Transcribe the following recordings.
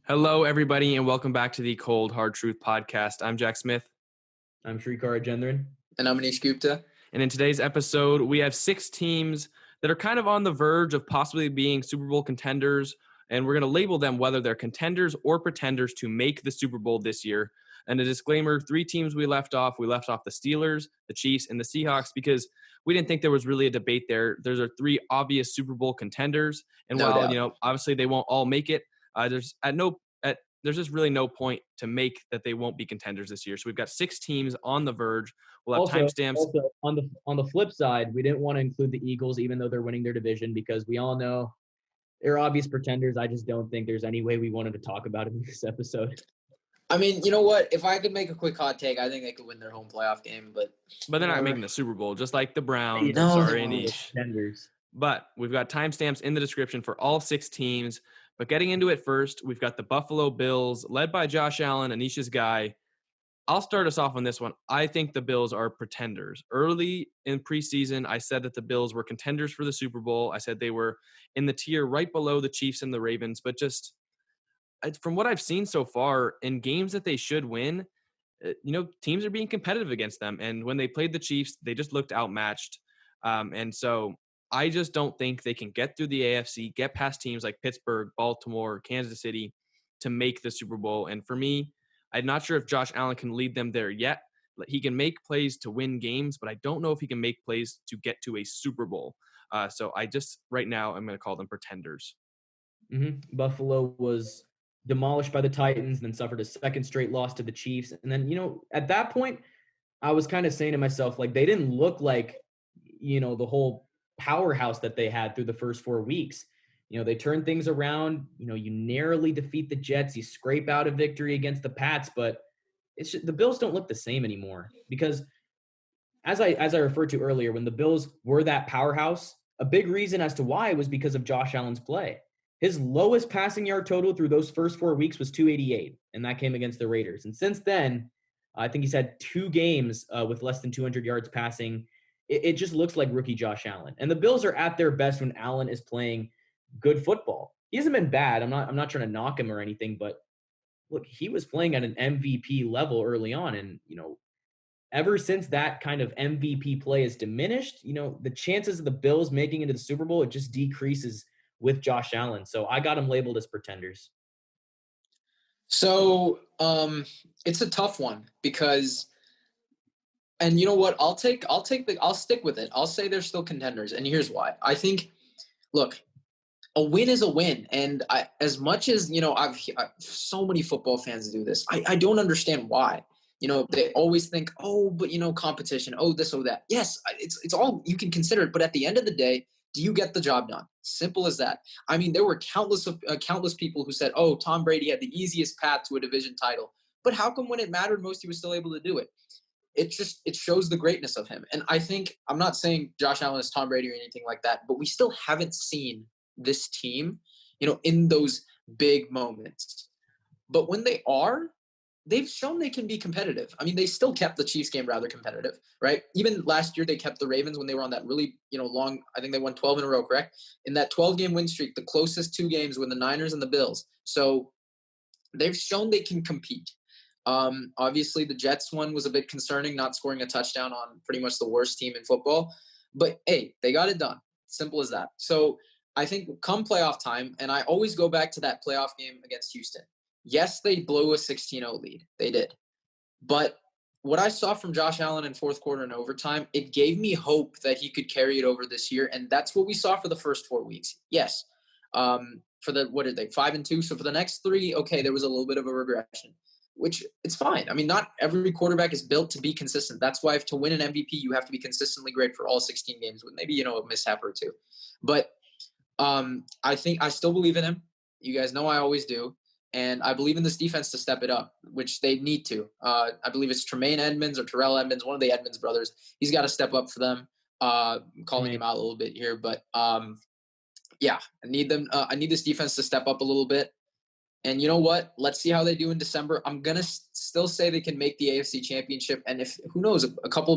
Hello, everybody, and welcome back to the Cold Hard Truth podcast. I'm Jack Smith. I'm Shrikar Ajendran. And I'm Manish Gupta. And in today's episode, we have 6 teams that are kind of on the verge of possibly being Super Bowl contenders, and we're going to label them whether they're contenders or pretenders to make the Super Bowl this year. And a disclaimer, 3 teams we left off the Steelers, the Chiefs, and the Seahawks because we didn't think there was really a debate there. Those are 3 obvious Super Bowl contenders, and obviously they won't all make it, there's just really no point to make that they won't be contenders this year. So we've got 6 teams on the verge. We'll have timestamps. Also, on the flip side, we didn't want to include the Eagles, even though they're winning their division, because we all know they're obvious pretenders. I just don't think there's any way we wanted to talk about it in this episode. I mean, you know what? If I could make a quick hot take, I think they could win their home playoff game. But they're not making the Super Bowl, just like the Browns. Contenders. But we've got timestamps in the description for all 6 teams. But getting into it first, we've got the Buffalo Bills, led by Josh Allen, Anisha's guy. I'll start us off on this one. I think the Bills are pretenders. Early in preseason, I said that the Bills were contenders for the Super Bowl. I said they were in the tier right below the Chiefs and the Ravens. But just from what I've seen so far, in games that they should win, teams are being competitive against them. And when they played the Chiefs, they just looked outmatched. And so I just don't think they can get through the AFC, get past teams like Pittsburgh, Baltimore, Kansas City to make the Super Bowl. And for me, I'm not sure if Josh Allen can lead them there yet. He can make plays to win games, but I don't know if he can make plays to get to a Super Bowl. So right now, I'm going to call them pretenders. Mm-hmm. Buffalo was demolished by the Titans, then suffered a second straight loss to the Chiefs. And then, at that point, I was kind of saying to myself, they didn't look like, the whole powerhouse that they had through the first 4 weeks. They turned things around. You narrowly defeat the Jets. You scrape out a victory against the Pats, but the Bills don't look the same anymore because as I referred to earlier, when the Bills were that powerhouse, a big reason as to why was because of Josh Allen's play. His lowest passing yard total through those first 4 weeks was 288, and that came against the Raiders. And since then, I think he's had 2 games with less than 200 yards passing. It just looks like rookie Josh Allen. And the Bills are at their best when Allen is playing good football. He hasn't been bad. I'm not trying to knock him or anything, but look, he was playing at an MVP level early on. And, ever since that kind of MVP play is diminished, the chances of the Bills making it to the Super Bowl, it just decreases with Josh Allen. So I got him labeled as pretenders. So it's a tough one because – and you know what? I'll stick with it. I'll say they're still contenders. And here's why. I think, look, a win is a win. And as much as, I've so many football fans do this. I don't understand why. They always think, but competition, this or that. Yes, it's all you can consider it. But at the end of the day, do you get the job done? Simple as that. I mean, there were countless people who said, Tom Brady had the easiest path to a division title. But how come when it mattered most, he was still able to do it? It shows the greatness of him. And I think, I'm not saying Josh Allen is Tom Brady or anything like that, but we still haven't seen this team, in those big moments. But when they are, they've shown they can be competitive. I mean, they still kept the Chiefs game rather competitive, right? Even last year, they kept the Ravens when they were on that really, long, I think they won 12 in a row, correct? In that 12-game win streak, the closest 2 games were the Niners and the Bills. So they've shown they can compete. Obviously, the Jets one was a bit concerning, not scoring a touchdown on pretty much the worst team in football. But, hey, they got it done. Simple as that. So I think come playoff time, and I always go back to that playoff game against Houston. Yes, they blew a 16-0 lead. They did. But what I saw from Josh Allen in fourth quarter and overtime, it gave me hope that he could carry it over this year, and that's what we saw for the first 4 weeks. Yes. For the, 5-2? So for the next 3, okay, there was a little bit of a regression. Which it's fine. I mean, not every quarterback is built to be consistent. That's why to win an MVP, you have to be consistently great for all 16 games with maybe, a mishap or 2. But I think I still believe in him. You guys know I always do. And I believe in this defense to step it up, which they need to. I believe it's Tremaine Edmonds or Terrell Edmonds, one of the Edmonds brothers. He's got to step up for them. I'm calling him out a little bit here. But, I need them. I need this defense to step up a little bit. And you know what? Let's see how they do in December. I'm going to still say they can make the AFC Championship. And who knows, a couple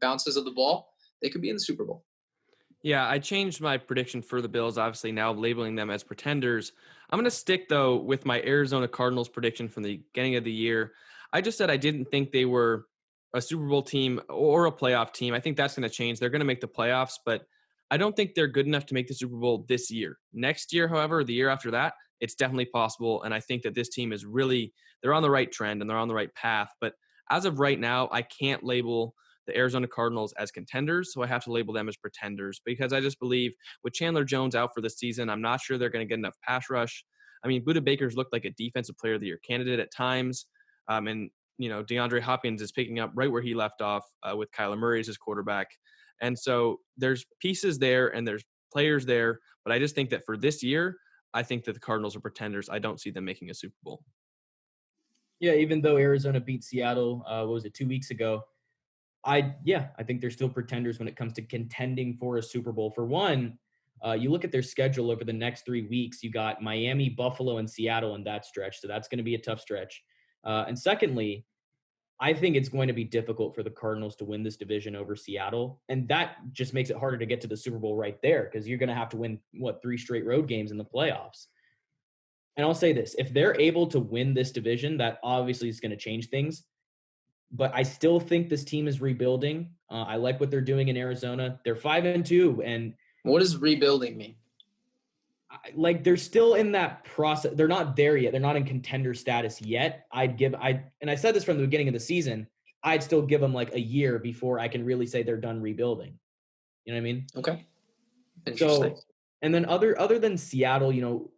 bounces of the ball, they could be in the Super Bowl. Yeah, I changed my prediction for the Bills, obviously now labeling them as pretenders. I'm going to stick, though, with my Arizona Cardinals prediction from the beginning of the year. I just said I didn't think they were a Super Bowl team or a playoff team. I think that's going to change. They're going to make the playoffs, but I don't think they're good enough to make the Super Bowl this year. Next year, however, the year after that, it's definitely possible. And I think that this team is really, they're on the right trend and they're on the right path. But as of right now, I can't label the Arizona Cardinals as contenders, so I have to label them as pretenders because I just believe with Chandler Jones out for the season, I'm not sure they're going to get enough pass rush. I mean, Budda Baker's looked like a defensive player of the year candidate at times. And, DeAndre Hopkins is picking up right where he left off with Kyler Murray as his quarterback. And so there's pieces there and there's players there. But I just think that for this year, I think that the Cardinals are pretenders. I don't see them making a Super Bowl. Yeah, even though Arizona beat Seattle, what was it, 2 weeks ago? I think they're still pretenders when it comes to contending for a Super Bowl. For one, you look at their schedule over the next 3 weeks. You got Miami, Buffalo, and Seattle in that stretch. So that's going to be a tough stretch. And secondly, I think it's going to be difficult for the Cardinals to win this division over Seattle. And that just makes it harder to get to the Super Bowl right there because you're going to have to win, 3 straight road games in the playoffs. And I'll say this, if they're able to win this division, that obviously is going to change things. But I still think this team is rebuilding. I like what they're doing in Arizona. They're 5-2. And what does rebuilding mean? They're still in that process. They're not there yet. They're not in contender status yet. And I said this from the beginning of the season, I'd still give them like a year before I can really say they're done rebuilding. You know what I mean? Okay. Interesting. So, and then other than Seattle,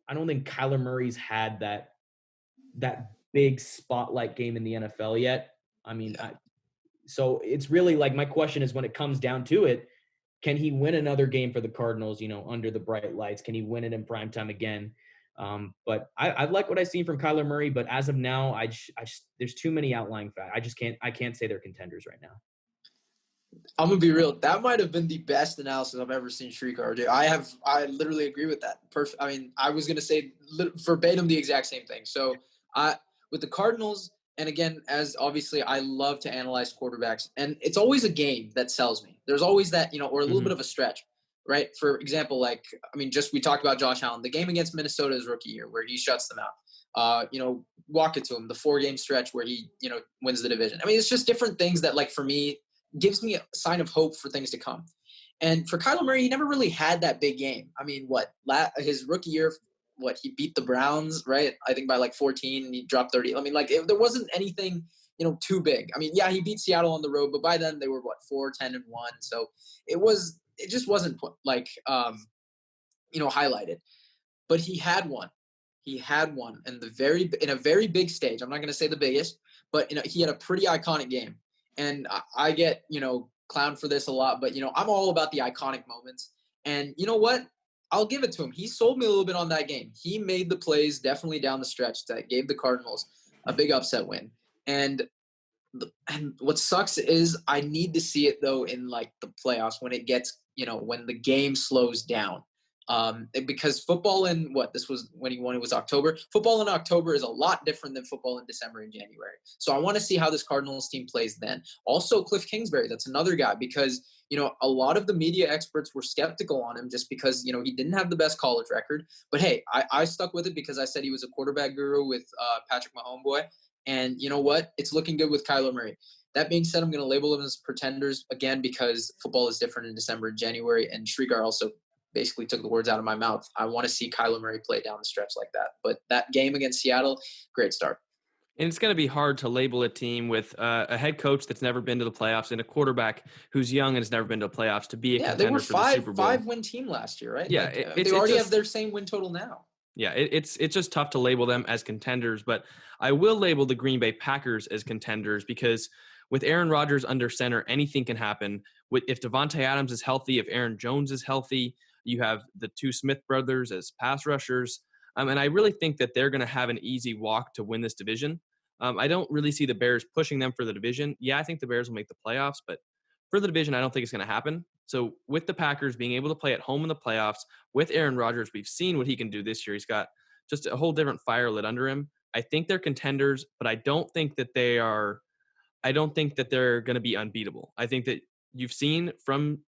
I don't think Kyler Murray's had that big spotlight game in the NFL yet. I mean, so it's really like my question is when it comes down to it, can he win another game for the Cardinals, under the bright lights? Can he win it in primetime again? But I like what I've seen from Kyler Murray, but as of now, I just there's too many outlying facts. I can't say they're contenders right now. I'm going to be real. That might have been the best analysis I've ever seen Shrikar do. I literally agree with that. Perfect. I mean, I was going to say verbatim the exact same thing. So with the Cardinals, and again, as obviously I love to analyze quarterbacks, and it's always a game that sells me. There's always that, or a little bit of a stretch, right? For example, we talked about Josh Allen, the game against Minnesota his rookie year where he shuts them out. Walk it to him, the 4-game stretch where he, wins the division. I mean, it's just different things that, for me, gives me a sign of hope for things to come. And for Kyler Murray, he never really had that big game. I mean, his rookie year, he beat the Browns, right? I think by 14 and he dropped 30. I mean, there wasn't anything, too big. I mean, yeah, he beat Seattle on the road, but by then they were 4-10-1. So it just wasn't highlighted, but he had one. He had one in a very big stage. I'm not going to say the biggest, but he had a pretty iconic game. And I get, clowned for this a lot, but, I'm all about the iconic moments. And you know what? I'll give it to him. He sold me a little bit on that game. He made the plays definitely down the stretch that gave the Cardinals a big upset win. And what sucks is I need to see it, though, in, the playoffs when it gets, when the game slows down. Because football this was when he won, it was October. Football in October is a lot different than football in December and January. So I want to see how this Cardinals team plays then. Also, Cliff Kingsbury, that's another guy because, a lot of the media experts were skeptical on him just because, he didn't have the best college record. But hey, I stuck with it because I said he was a quarterback guru with Patrick Mahomes. And you know what? It's looking good with Kyler Murray. That being said, I'm going to label them as pretenders again because football is different in December and January. And Shrikar also basically took the words out of my mouth. I want to see Kyler Murray play down the stretch like that. But that game against Seattle, great start. And it's going to be hard to label a team with a head coach that's never been to the playoffs and a quarterback who's young and has never been to the playoffs to be a contender for the Super Bowl. 5-win team last year, right? Yeah, they already have their same win total now. Yeah, it's just tough to label them as contenders, but I will label the Green Bay Packers as contenders because with Aaron Rodgers under center, anything can happen. If Devontae Adams is healthy, if Aaron Jones is healthy, you have the two Smith brothers as pass rushers. And I really think that they're going to have an easy walk to win this division. I don't really see the Bears pushing them for the division. Yeah, I think the Bears will make the playoffs, but for the division, I don't think it's going to happen. So with the Packers being able to play at home in the playoffs with Aaron Rodgers, we've seen what he can do this year. He's got just a whole different fire lit under him. I think they're contenders, but I don't think that they're going to be unbeatable. I think that you've seen from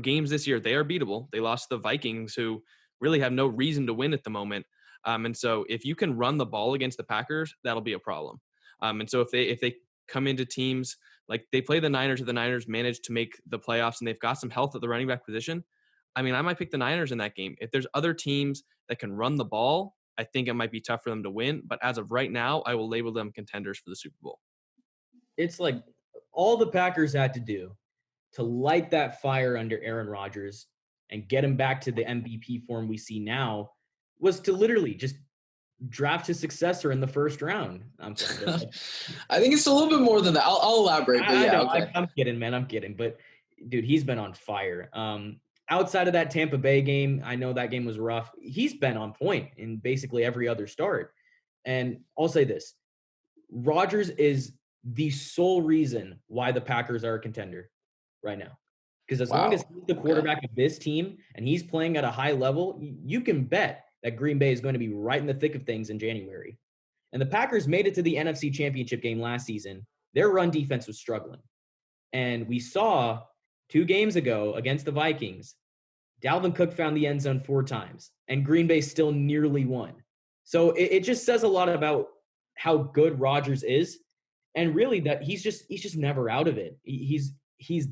games this year, they are beatable. They lost to the Vikings, who really have no reason to win at the moment. And so if you can run the ball against the Packers, that'll be a problem. And so if they come into teams like they play the Niners, or the Niners manage to make the playoffs and they've got some health at the running back position, I mean, I might pick the Niners in that game. If there's other teams that can run the ball, I think it might be tough for them to win. But as of right now, I will label them contenders for the Super Bowl. It's like all the Packers had to do to light that fire under Aaron Rodgers and get him back to the MVP form we see now was to literally just draft his successor in the first round. I think it's a little bit more than that. I'll elaborate. But yeah, okay. I'm kidding, man. I'm kidding. But dude, he's been on fire. Outside of that Tampa Bay game, I know that game was rough. He's been on point in basically every other start. And I'll say this, Rodgers is the sole reason why the Packers are a contender right now. Because as long as he's the quarterback of this team and he's playing at a high level, you can bet that Green Bay is going to be right in the thick of things in January. And the Packers made it to the NFC Championship game last season. Their run defense was struggling. And we saw 2 games ago against the Vikings, Dalvin Cook found the end zone 4 times, and Green Bay still nearly won. So it just says a lot about how good Rodgers is, and really that he's just never out of it. He's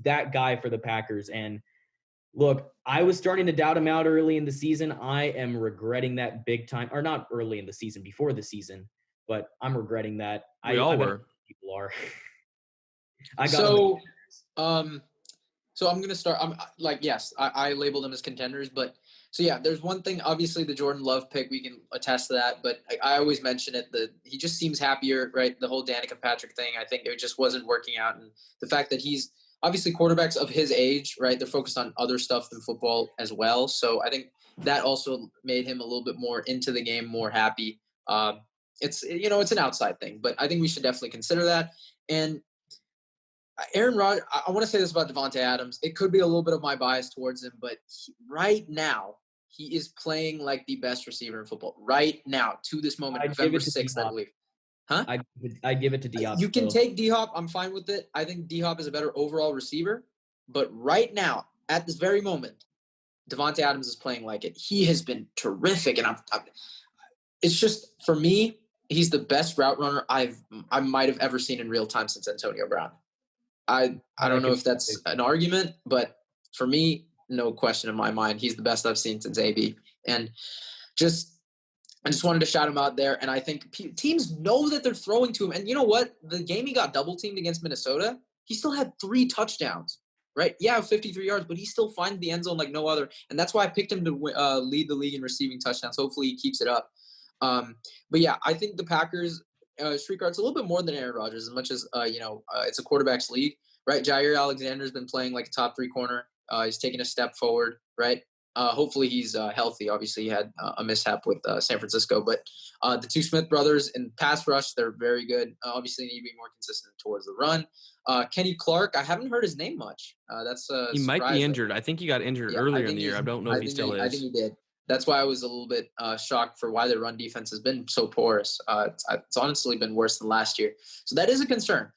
that guy for the Packers. And look, I was starting to doubt him out early in the season. I am regretting that big time, or not early in the season, before the season, but I'm regretting that. We all were. People are. So I'm going to start. I'm like, yes, I label them as contenders, but so yeah, there's one thing, obviously the Jordan Love pick, we can attest to that, but I always mention it, that he just seems happier, right? The whole Danica Patrick thing, I think it just wasn't working out. And the fact that he's obviously quarterbacks of his age, right? They're focused on other stuff than football as well. So I think that also made him a little bit more into the game, more happy. It's an outside thing, but I think we should definitely consider that. And Aaron Rodgers, I want to say this about Devontae Adams. It could be a little bit of my bias towards him, but right now, he is playing like the best receiver in football. Right now, to this moment, November 6th, I believe. Huh? I give it to D-Hop. You can take D-Hop. I'm fine with it. I think D-Hop is a better overall receiver. But right now, at this very moment, Devontae Adams is playing like it. He has been terrific. And it's just, for me, he's the best route runner I might have ever seen in real time since Antonio Brown. I don't know if that's an argument, but for me, no question in my mind, he's the best I've seen since AB. And I just wanted to shout him out there. And I think teams know that they're throwing to him. And you know what? The game he got double teamed against Minnesota, he still had 3 touchdowns, right? Yeah, 53 yards, but he still finds the end zone like no other. And that's why I picked him to lead the league in receiving touchdowns. Hopefully he keeps it up. But yeah, I think the Packers, Streetcar's a little bit more than Aaron Rodgers, as much as, it's a quarterback's league, right? Jair Alexander's been playing like a top 3 corner. He's taking a step forward, right? Hopefully he's healthy. Obviously, he had a mishap with San Francisco. But the 2 Smith brothers in pass rush, they're very good. Obviously, need to be more consistent towards the run. Kenny Clark, I haven't heard his name much. That's he might be injured. I think he got injured earlier in the year. I don't know if he still is. I think he did. That's why I was a little bit shocked for why their run defense has been so porous. It's honestly been worse than last year. So that is a concern.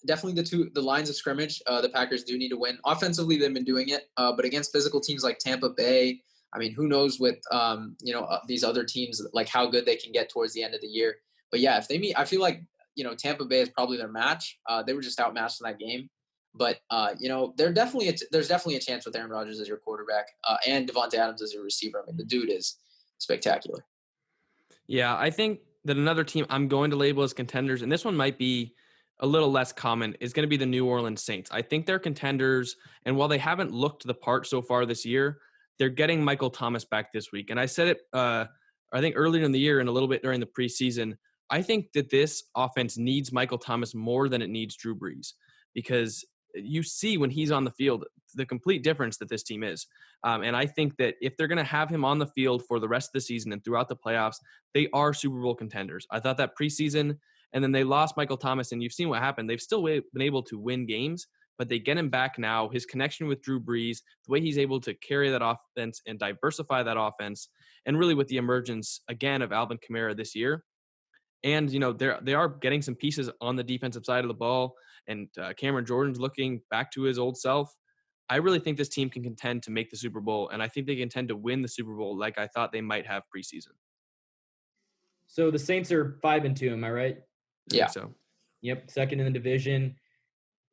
Definitely the lines of scrimmage, the Packers do need to win. Offensively, they've been doing it, but against physical teams like Tampa Bay, I mean, who knows with these other teams, like how good they can get towards the end of the year. But yeah, if they meet, I feel like Tampa Bay is probably their match. They were just outmatched in that game. But there's definitely a chance with Aaron Rodgers as your quarterback and Devontae Adams as your receiver. I mean, the dude is spectacular. Yeah, I think that another team I'm going to label as contenders, and this one might be a little less common, is going to be the New Orleans Saints. I think they're contenders, and while they haven't looked the part so far this year, they're getting Michael Thomas back this week. And I said it, I think earlier in the year and a little bit during the preseason, I think that this offense needs Michael Thomas more than it needs Drew Brees, because you see when he's on the field the complete difference that this team is. And I think that if they're going to have him on the field for the rest of the season and throughout the playoffs, they are Super Bowl contenders. I thought that preseason, and then they lost Michael Thomas, and you've seen what happened. They've still been able to win games, but they get him back now. His connection with Drew Brees, the way he's able to carry that offense and diversify that offense, and really with the emergence, again, of Alvin Kamara this year. And, they are getting some pieces on the defensive side of the ball, and Cameron Jordan's looking back to his old self. I really think this team can contend to make the Super Bowl, and I think they can tend to win the Super Bowl like I thought they might have preseason. So the Saints are 5-2. Am I right? I Yeah. think so. Yep. Second in the division.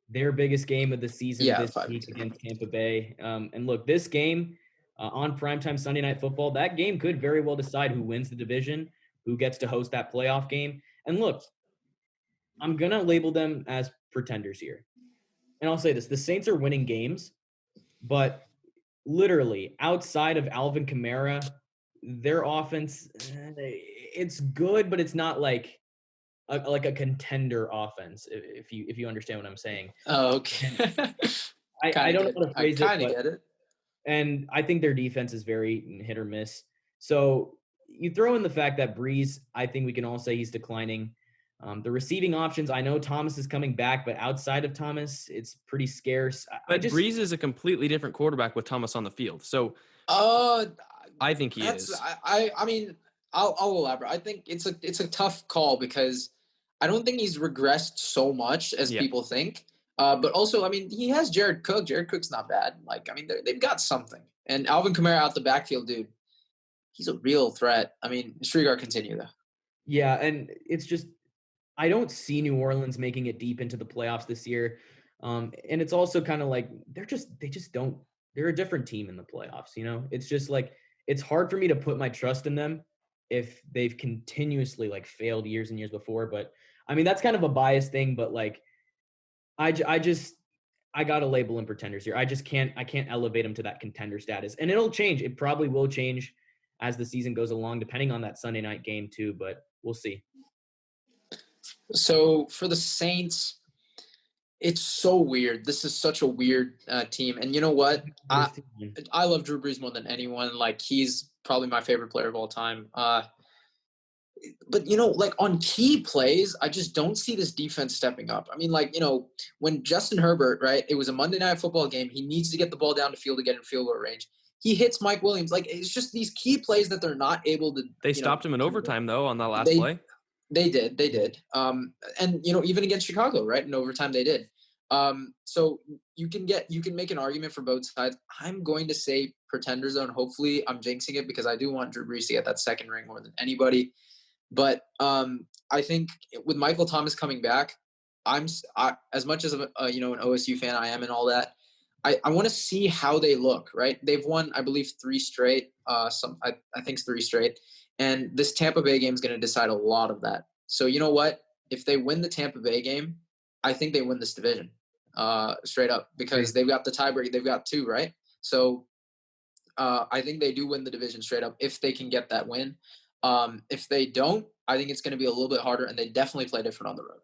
Their biggest game of the season Yeah, this 5-2. week against Tampa Bay. And look, this game on primetime Sunday Night Football, that game could very well decide who wins the division, who gets to host that playoff game. And look, I'm going to label them as pretenders here. And I'll say this, the Saints are winning games, but literally outside of Alvin Kamara, their offense, it's good, but it's not like a contender offense, if you understand what I'm saying. Oh, okay. I don't know how to I phrase it, kind of but get it. and I think their defense is very hit or miss. So you throw in the fact that Breeze, I think we can all say he's declining. The receiving options, I know Thomas is coming back, but outside of Thomas, it's pretty scarce. But Breeze is a completely different quarterback with Thomas on the field. So I think he is. I mean, I'll elaborate. I think it's a tough call because I don't think he's regressed so much as people think. But also, I mean, he has Jared Cook. Jared Cook's not bad. Like, I mean, they've got something. And Alvin Kamara out the backfield, dude, he's a real threat. I mean, Strigar, continue though. Yeah, and it's just I don't see New Orleans making it deep into the playoffs this year. And it's also kind of like they're a different team in the playoffs, you know? It's just like it's hard for me to put my trust in them if they've continuously like failed years and years before. But I mean, that's kind of a biased thing, but like I got to label them pretenders here. I can't elevate them to that contender status. And it'll change. It probably will change as the season goes along, depending on that Sunday night game too, but we'll see. So for the Saints, it's so weird. This is such a weird team. And you know what? I love Drew Brees more than anyone. Like, he's probably my favorite player of all time. But, you know, like on key plays, I just don't see this defense stepping up. I mean, like, you know, when Justin Herbert, right, it was a Monday Night Football game. He needs to get the ball down the field to get in field goal range. He hits Mike Williams. Like, it's just these key plays that they're not able to. They stopped him in overtime, though, on that last play. They did. And, you know, even against Chicago, right, in overtime they did. So you can make an argument for both sides. I'm going to say pretender zone. Hopefully I'm jinxing it because I do want Drew Brees to get that second ring more than anybody. But I think with Michael Thomas coming back, as much as an OSU fan I am and all that, I want to see how they look, right? They've won, I believe, 3 straight. I think it's 3 straight. And this Tampa Bay game is going to decide a lot of that. So you know what? If they win the Tampa Bay game, I think they win this division straight up because they've got the tiebreak. They've got 2, right? So I think they do win the division straight up if they can get that win. If they don't, I think it's going to be a little bit harder, and they definitely play different on the road.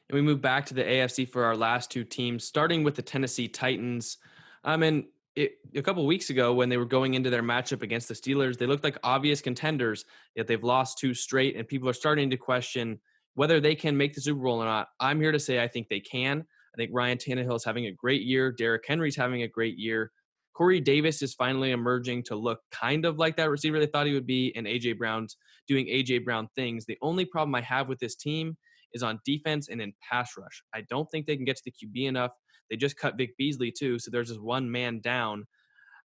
And we move back to the AFC for our last 2 teams, starting with the Tennessee Titans. A couple of weeks ago when they were going into their matchup against the Steelers, they looked like obvious contenders, yet they've lost 2 straight, and people are starting to question whether they can make the Super Bowl or not. I'm here to say I think they can. I think Ryan Tannehill is having a great year. Derrick Henry's having a great year. Corey Davis is finally emerging to look kind of like that receiver they thought he would be, and A.J. Brown's doing A.J. Brown things. The only problem I have with this team is on defense and in pass rush. I don't think they can get to the QB enough. They just cut Vic Beasley too, so there's just one man down.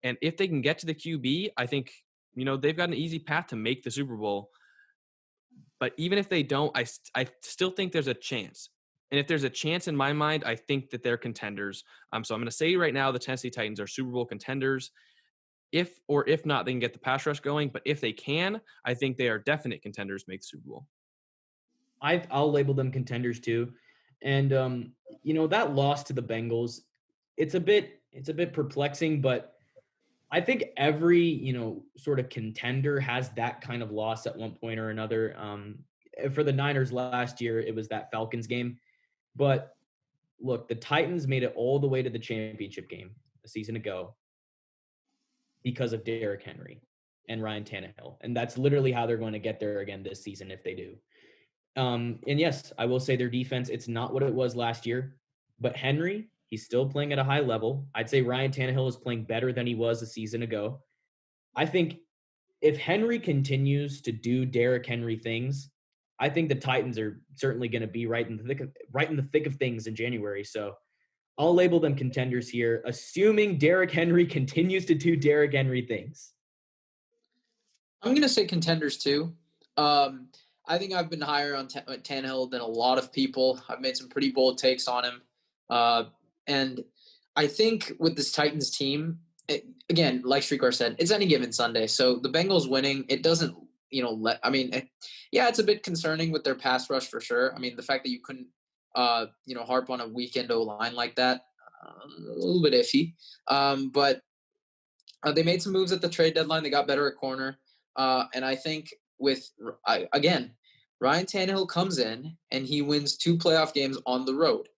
And if they can get to the QB, I think, you know, they've got an easy path to make the Super Bowl. But even if they don't, I still think there's a chance. And if there's a chance in my mind, I think that they're contenders. So I'm going to say right now the Tennessee Titans are Super Bowl contenders. If not, they can get the pass rush going. But if they can, I think they are definite contenders to make the Super Bowl. I'll label them contenders too. And you know, that loss to the Bengals, it's a bit perplexing, but I think every, you know, sort of contender has that kind of loss at one point or another. For the Niners last year, it was that Falcons game. But look, the Titans made it all the way to the championship game a season ago because of Derrick Henry and Ryan Tannehill. And that's literally how they're going to get there again this season if they do. And yes, I will say their defense, it's not what it was last year. But Henry, he's still playing at a high level. I'd say Ryan Tannehill is playing better than he was a season ago. I think if Henry continues to do Derrick Henry things, I think the Titans are certainly going to be right in the thick of things in January. So I'll label them contenders here, assuming Derrick Henry continues to do Derrick Henry things. I'm going to say contenders too. I think I've been higher on Tannehill than a lot of people. I've made some pretty bold takes on him. And I think with this Titans team, again, like Shrikar said, it's any given Sunday. So the Bengals winning, it doesn't, yeah, it's a bit concerning with their pass rush for sure. I mean, the fact that you couldn't, harp on a weekend O-line like that, a little bit iffy. But they made some moves at the trade deadline. They got better at corner. And I think again, Ryan Tannehill comes in and he wins 2 playoff games on the road.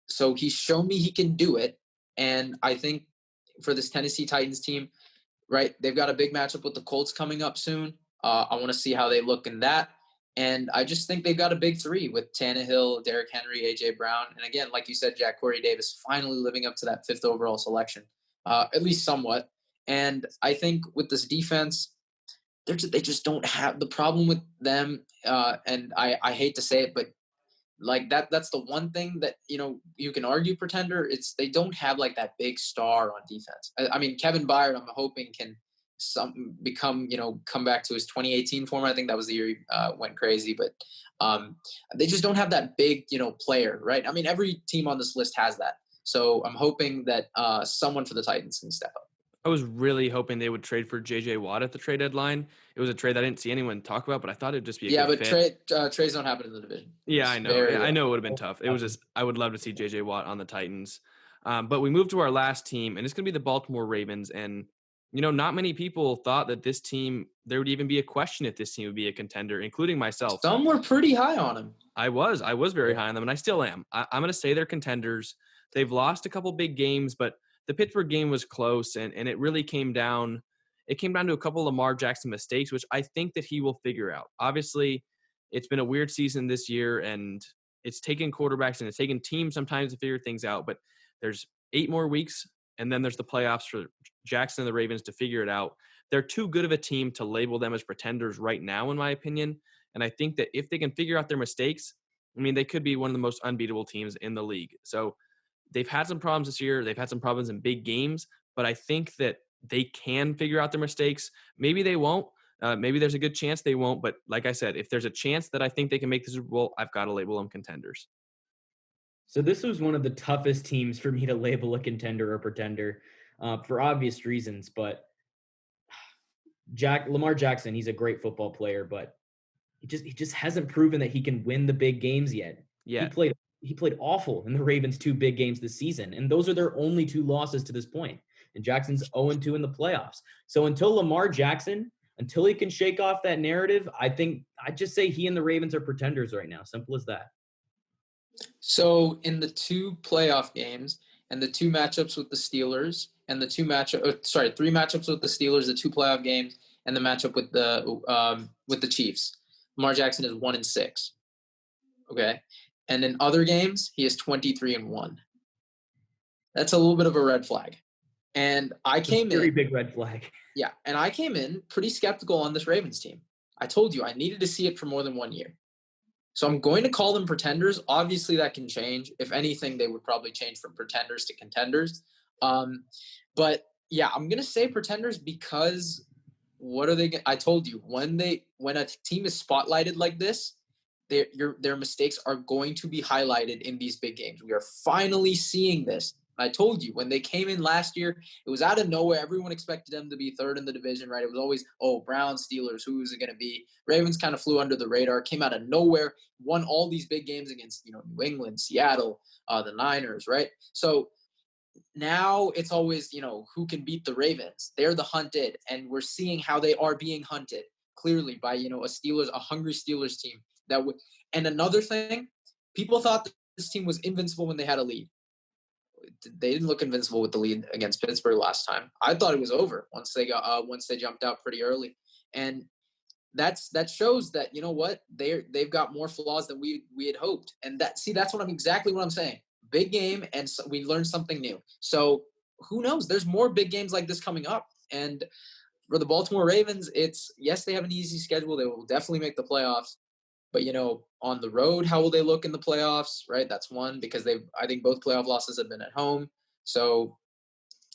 So he's shown me he can do it. And I think for this Tennessee Titans team, right, they've got a big matchup with the Colts coming up soon. I want to see how they look in that. And I just think they've got a big 3 with Tannehill, Derrick Henry, A.J. Brown. And again, like you said, Jack, Corey Davis finally living up to that 5th overall selection, at least somewhat. And I think with this defense, they just don't have the problem with them. And I hate to say it, but like that's the one thing that, you can argue pretender. It's they don't have like that big star on defense. I mean, Kevin Byard, I'm hoping can come back to his 2018 form. I think that was the year he went crazy, but they just don't have that big, player, right? I mean, every team on this list has that. So I'm hoping that someone for the Titans can step up. I was really hoping they would trade for J.J. Watt at the trade deadline. It was a trade that I didn't see anyone talk about, but I thought it'd just be a good fit. Trades don't happen in the division. Yeah, I know. I know it would have been tough. It was just I would love to see J.J. Watt on the Titans. But we moved to our last team, and it's going to be the Baltimore Ravens. And, not many people thought that this team, there would even be a question if this team would be a contender, including myself. Some were pretty high on him. I was very high on them, and I still am. I'm going to say they're contenders. They've lost a couple big games, but the Pittsburgh game was close, and it really came down. It came down to a couple of Lamar Jackson mistakes, which I think that he will figure out. Obviously, it's been a weird season this year, and it's taken quarterbacks and it's taken teams sometimes to figure things out. But there's 8 more weeks, and then there's the playoffs for Jackson and the Ravens to figure it out. They're too good of a team to label them as pretenders right now, in my opinion. And I think that if they can figure out their mistakes, I mean, they could be one of the most unbeatable teams in the league. So they've had some problems this year. They've had some problems in big games, but I think that they can figure out their mistakes. Maybe they won't. Maybe there's a good chance they won't. But like I said, if there's a chance that I think they can make the Super Bowl, I've got to label them contenders. So this was one of the toughest teams for me to label a contender or pretender for obvious reasons. But Lamar Jackson, he's a great football player, but he just hasn't proven that he can win the big games yet. Yeah. He played awful in the Ravens' 2 big games this season, and those are their only 2 losses to this point. And Jackson's 0-2 in the playoffs. So until Lamar Jackson, until he can shake off that narrative, I'd just say he and the Ravens are pretenders right now. Simple as that. So in the 2 playoff games and the 2 matchups with the Steelers and the 3 matchups with the Steelers, the 2 playoff games and the matchup with the Chiefs, Lamar Jackson is 1-6. Okay. And in other games, he is 23-1. That's a little bit of a red flag. And I came in. Very big red flag. Yeah. And I came in pretty skeptical on this Ravens team. I told you I needed to see it for more than 1 year. So I'm going to call them pretenders. Obviously, that can change. If anything, they would probably change from pretenders to contenders. But yeah, I'm going to say pretenders because what are they? I told you when a team is spotlighted like this, their mistakes are going to be highlighted in these big games. We are finally seeing this. I told you when they came in last year, it was out of nowhere. Everyone expected them to be 3rd in the division, right? It was always, Browns, Steelers, who is it going to be? Ravens kind of flew under the radar, came out of nowhere, won all these big games against, New England, Seattle, the Niners, right? So now it's always, who can beat the Ravens? They're the hunted, and we're seeing how they are being hunted clearly by, a hungry Steelers team. And another thing, people thought this team was invincible when they had a lead. They didn't look invincible with the lead against Pittsburgh last time. I thought it was over once they jumped out pretty early, and that shows that they've got more flaws than we had hoped. And that's exactly what I'm saying. Big game, and so we learned something new. So who knows? There's more big games like this coming up, and for the Baltimore Ravens, they have an easy schedule. They will definitely make the playoffs. But, on the road, how will they look in the playoffs, right? That's one, because I think both playoff losses have been at home. So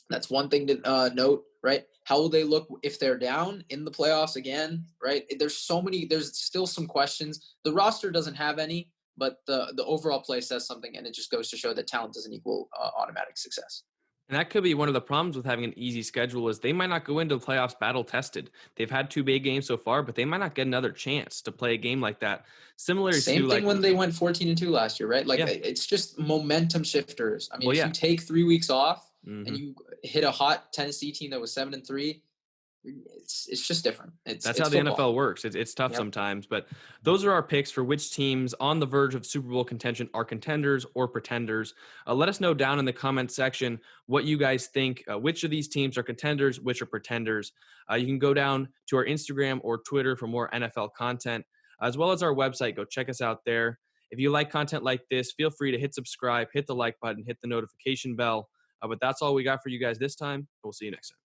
that's one thing to note. right? How will they look if they're down in the playoffs again, right? There's still some questions. The roster doesn't have any, but the overall play says something, and it just goes to show that talent doesn't equal automatic success. And that could be one of the problems with having an easy schedule is they might not go into the playoffs battle tested. They've had 2 big games so far, but they might not get another chance to play a game like that. Similar Same to thing when they went 14-2 last year, right? Like, Yeah. it's just momentum shifters. I mean, Well, if yeah. you take 3 weeks off Mhm. and you hit a hot Tennessee team that was 7-3, it's just different. That's it's how the football. NFL works. It's tough Yep. sometimes, but those are our picks for which teams on the verge of Super Bowl contention are contenders or pretenders. Let us know down in the comment section what you guys think. Which of these teams are contenders, which are pretenders. You can go down to our Instagram or Twitter for more NFL content, as well as our website. Go check us out there. If you like content like this, feel free to hit subscribe, hit the like button, hit the notification bell. But that's all we got for you guys this time. We'll see you next time.